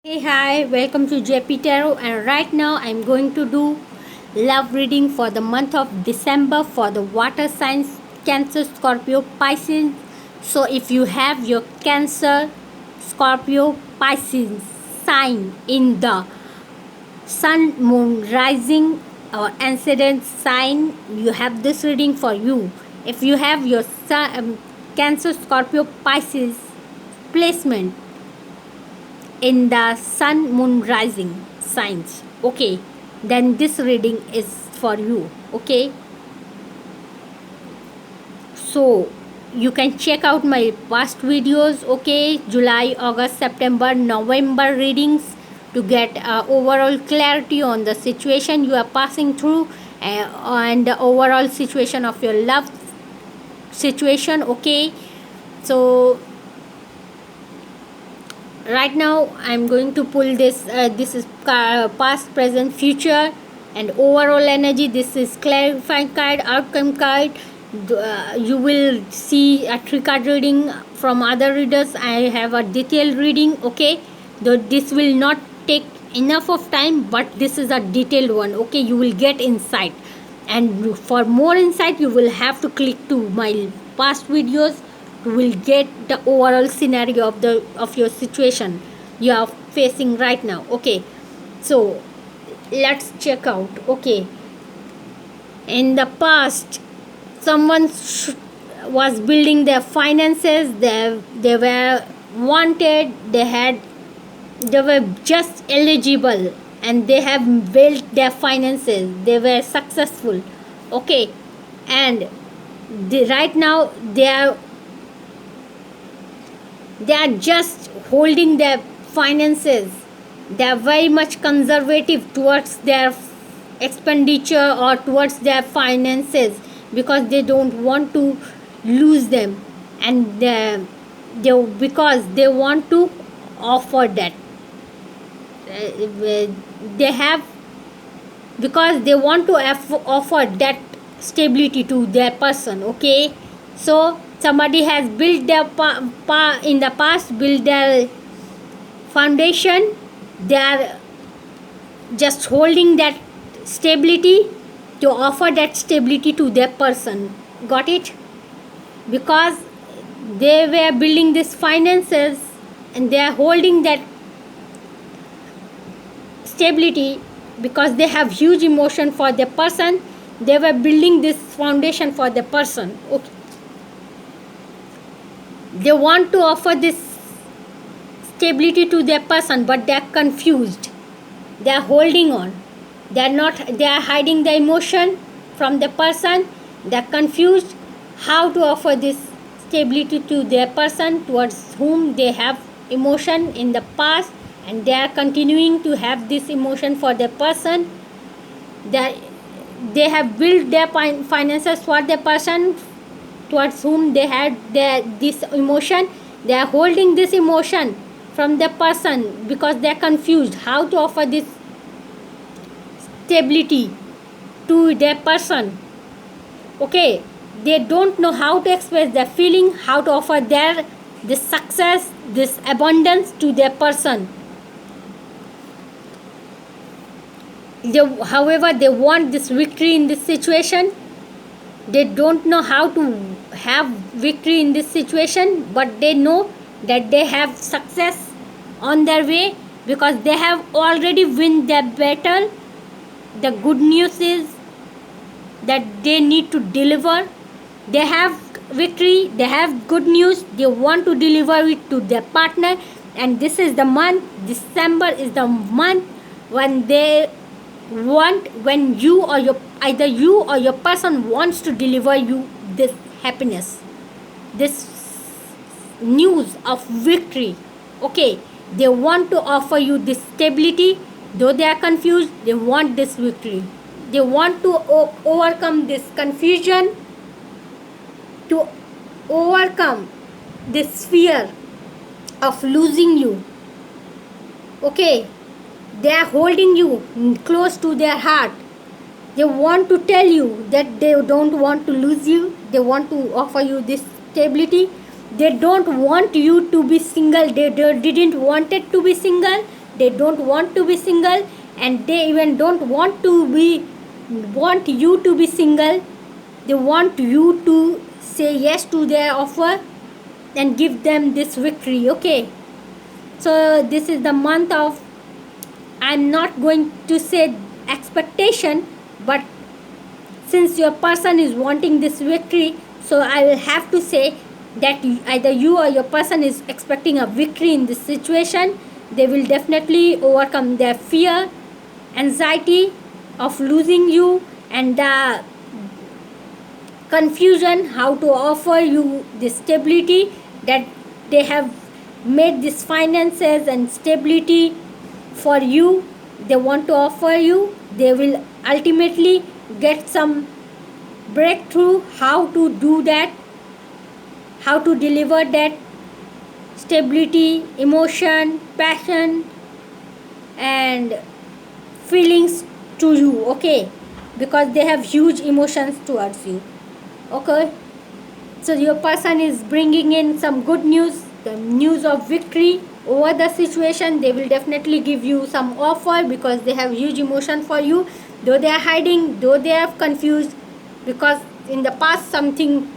Hey, hi, welcome to JP Tarot, and right now I'm going to do love reading for the month of December for the water signs Cancer, Scorpio, Pisces. So, if you have your Cancer, Scorpio, Pisces sign in the Sun, Moon, Rising, or Ascendant sign, you have this reading for you. If you have your Cancer, Scorpio, Pisces placement in the sun moon rising signs, okay, then this reading is for you. Okay, so you can check out my past videos, okay, July, August, September, November readings to get overall clarity on the situation you are passing through, and the overall situation of your love situation. Okay, so right now I'm going to pull this is past, present, future, and overall energy. This is clarifying card, outcome card. You will see a three card reading from other readers. I have a detailed reading, okay, though this will not take enough of time, but this is a detailed one. Okay, you will get insight, and for more insight you will have to click to my past videos. You will get the overall scenario of your situation you are facing right now. Okay, so let's check out. Okay, in the past someone was building their finances. They were wanted, they were just eligible, and they have built their finances. They were successful. Okay, and right now they are just holding their finances. They are very much conservative towards their expenditure or towards their finances because they don't want to lose them, and because they want to offer that they have, because they want to offer that stability to their person. Okay, so somebody has built their in the past, built their foundation. They are just holding that stability to offer that stability to their person. Got it? Because they were building these finances and they are holding that stability because they have huge emotion for the person. They were building this foundation for the person. Okay, they want to offer this stability to their person, but they are confused. They are holding on. They are not, they are hiding the emotion from the person. They are confused how to offer this stability to their person towards whom they have emotion in the past, and they are continuing to have this emotion for their person. They have built their finances for the person towards whom they had this emotion. They are holding this emotion from the person because they are confused how to offer this stability to their person. Okay, they don't know how to express their feeling, how to offer their this success, this abundance to their person. However, they want this victory in this situation. They don't know how to have victory in this situation, but they know that they have success on their way because they have already win their battle. The good news is that they need to deliver. They have victory, they have good news, they want to deliver it to their partner, and this is the month. December is the month when they want, when you or your, either you or your person wants to deliver you this happiness, this news of victory. Okay, they want to offer you this stability. Though they are confused, they want this victory. They want to overcome this confusion, to overcome this fear of losing you. Okay, they are holding you close to their heart. They want to tell you that they don't want to lose you. They want to offer you this stability. They don't want you to be single. They didn't want it to be single. they don't want to be single, and they even don't want you to be single. They want you to say yes to their offer and give them this victory. Okay, so this is the month of, I'm not going to say expectation, but since your person is wanting this victory, so I will have to say that either you or your person is expecting a victory in this situation. They will definitely overcome their fear, anxiety of losing you, and the confusion how to offer you this stability that they have made this finances and stability for you. They want to offer you. They will ultimately get some breakthrough how to do that, how to deliver that stability, emotion, passion, and feelings to you. Okay, because they have huge emotions towards you. Okay, so your person is bringing in some good news, the news of victory over the situation. They will definitely give you some offer because they have huge emotion for you, though they are hiding, though they are confused, because in the past something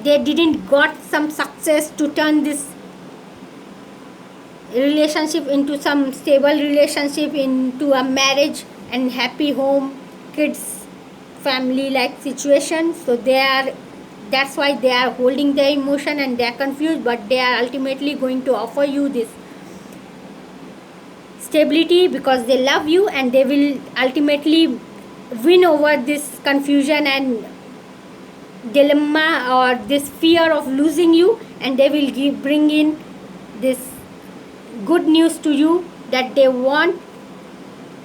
they didn't got some success to turn this relationship into some stable relationship, into a marriage and happy home, kids, family like situation. So that's why they are holding their emotion and they are confused, but they are ultimately going to offer you this stability because they love you, and they will ultimately win over this confusion and dilemma or this fear of losing you, and they will bring in this good news to you that they want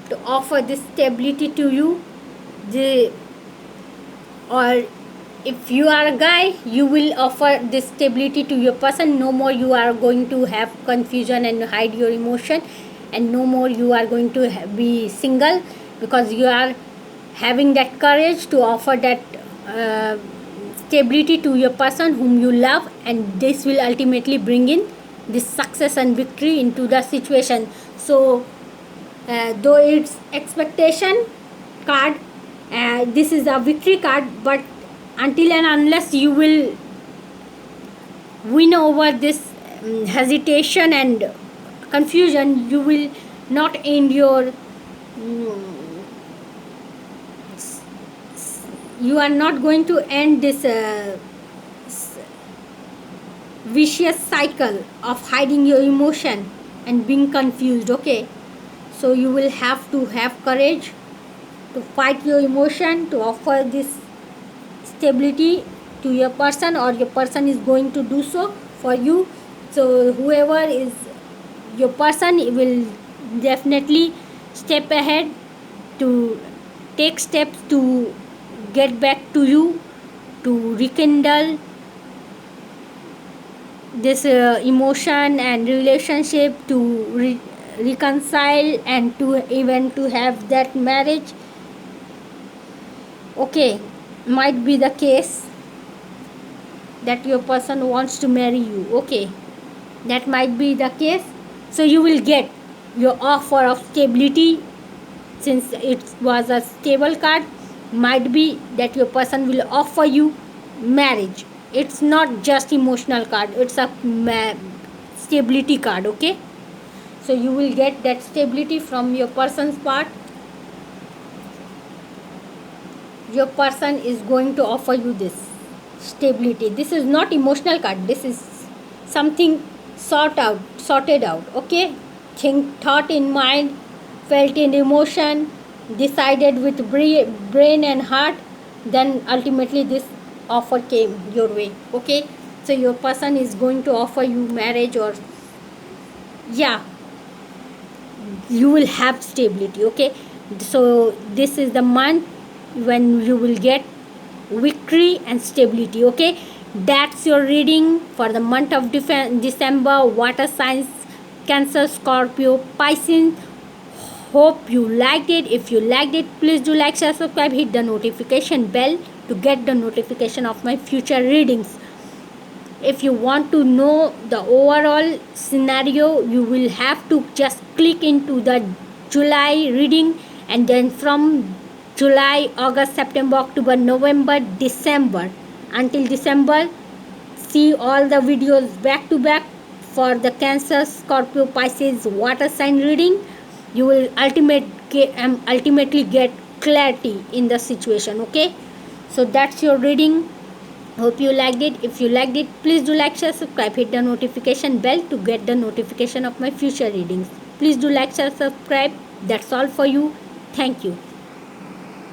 to offer this stability to you. Or if you are a guy, you will offer this stability to your person. No more you are going to have confusion and hide your emotion, and no more you are going to be single, because you are having that courage to offer that stability to your person whom you love, and this will ultimately bring in this success and victory into the situation. So though it's expectation card, this is a victory card, but until and unless you will win over this hesitation and confusion, you will not end your you are not going to end this vicious cycle of hiding your emotion and being confused. Okay, so you will have to have courage to fight your emotion, to offer this stability to your person, or your person is going to do so for you. So whoever is your person will definitely step ahead to take steps to get back to you, to rekindle this emotion and relationship, to reconcile, and to even to have that marriage. Okay, might be the case that your person wants to marry you. Okay, that might be the case. So you will get your offer of stability, since it was a stable card. Might be that your person will offer you marriage. It's not just emotional card, it's a stability card. Okay, so you will get that stability from your person's part. Your person is going to offer you this stability. This is not emotional card, this is something sorted out. Okay, thought in mind, felt in emotion, decided with brain and heart, then ultimately this offer came your way. Okay, so your person is going to offer you marriage, or yeah, you will have stability. Okay, so this is the month when you will get victory and stability. Okay, that's your reading for the month of December. Water signs, Cancer, Scorpio, Pisces. Hope you liked it. If you liked it, please do like, share, subscribe, hit the notification bell to get the notification of my future readings. If you want to know the overall scenario, you will have to just click into the July reading, and then from July, August, September, October, November, December, until December, see all the videos back to back for the Cancer, Scorpio, Pisces water sign reading. You will ultimately get clarity in the situation. Okay, so that's your reading. Hope you liked it. If you liked it, please do like, share, subscribe, hit the notification bell to get the notification of my future readings. Please do like, share, subscribe. That's all for you. Thank you.